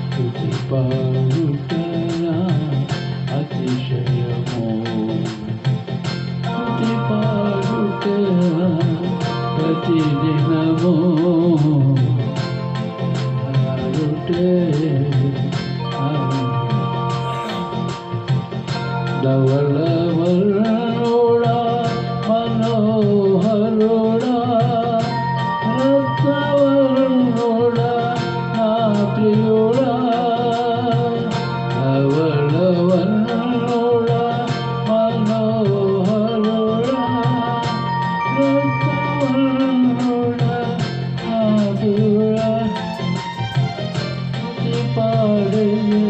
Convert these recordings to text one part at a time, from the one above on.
స్తుతి పాడుటన అతిశయము స్తుతి పాడుటన ప్రతిదినము ధవళవర్ణుడా మనోహరుడా రత్నవర్ణుడా నా ప్రియుడా ధవళవర్ణుడా మనోహరుడా రత్నవర్ణుడా నా ప్రియుడా స్తుతి పాడెను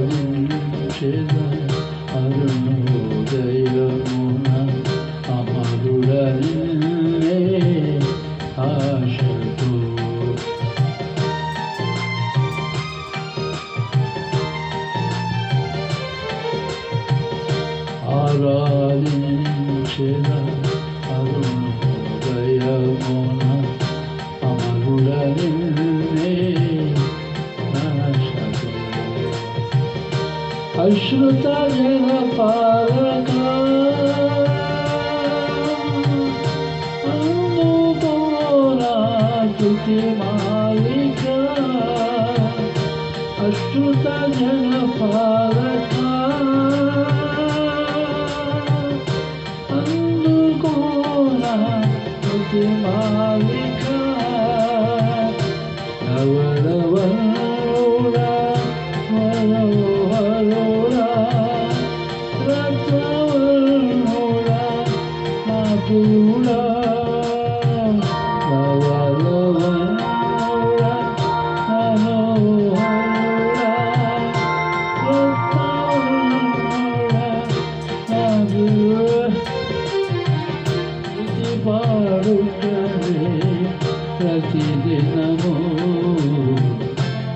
ఆరాధించెద అరుణోదయమున అమరుడనిన్నే ఆశతో ఆరాధించెద అరుణోదయమున అమరుడనిన్నే అశ్రుత జలపాలక అందుకోరా స్తుతి మాలిక అశ్రుత జలపాలక అందుకోరా స్తుతి మాలిక ధవళవర్ణుడా మనోహరుడా రత్నవర్ణుడా నా ప్రియుడా ధవళవర్ణుడా మనోహరుడా రత్నవర్ణుడా నా ప్రియుడా స్తుతి పాడుటనే ప్రతిదినము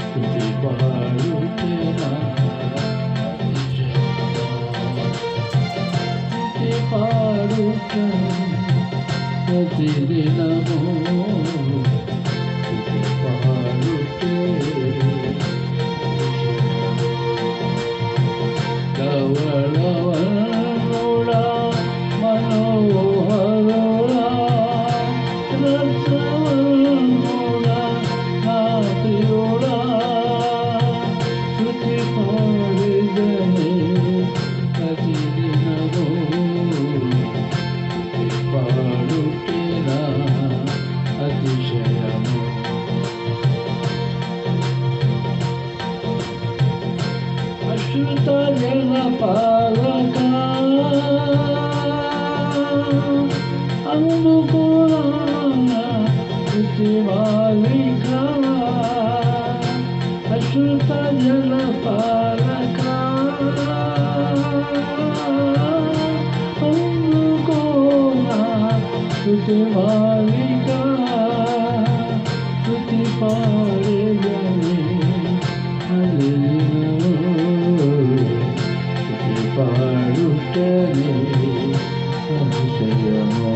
స్తుతి పాడుటనా స్తుతి పాడుటనా ప్రతిదినము స్తుతి పాడుటే ధవళవర్ణుడా మనోహరుడా రత్నవర్ణుడా నా ప్రియుడా స్తుతి పాడెదనే ప్రతిదినము స్తుతి పాడుటేనా అతిశయము అశ్రుత జలపాలక అందుకోరా స్తుతి మాలిక అశ్రుత జలపాలక అందుకోరా స్తుతి మాలిక స్తుతి పాడెదనే స్తుతి పాడుటనే అతిశయము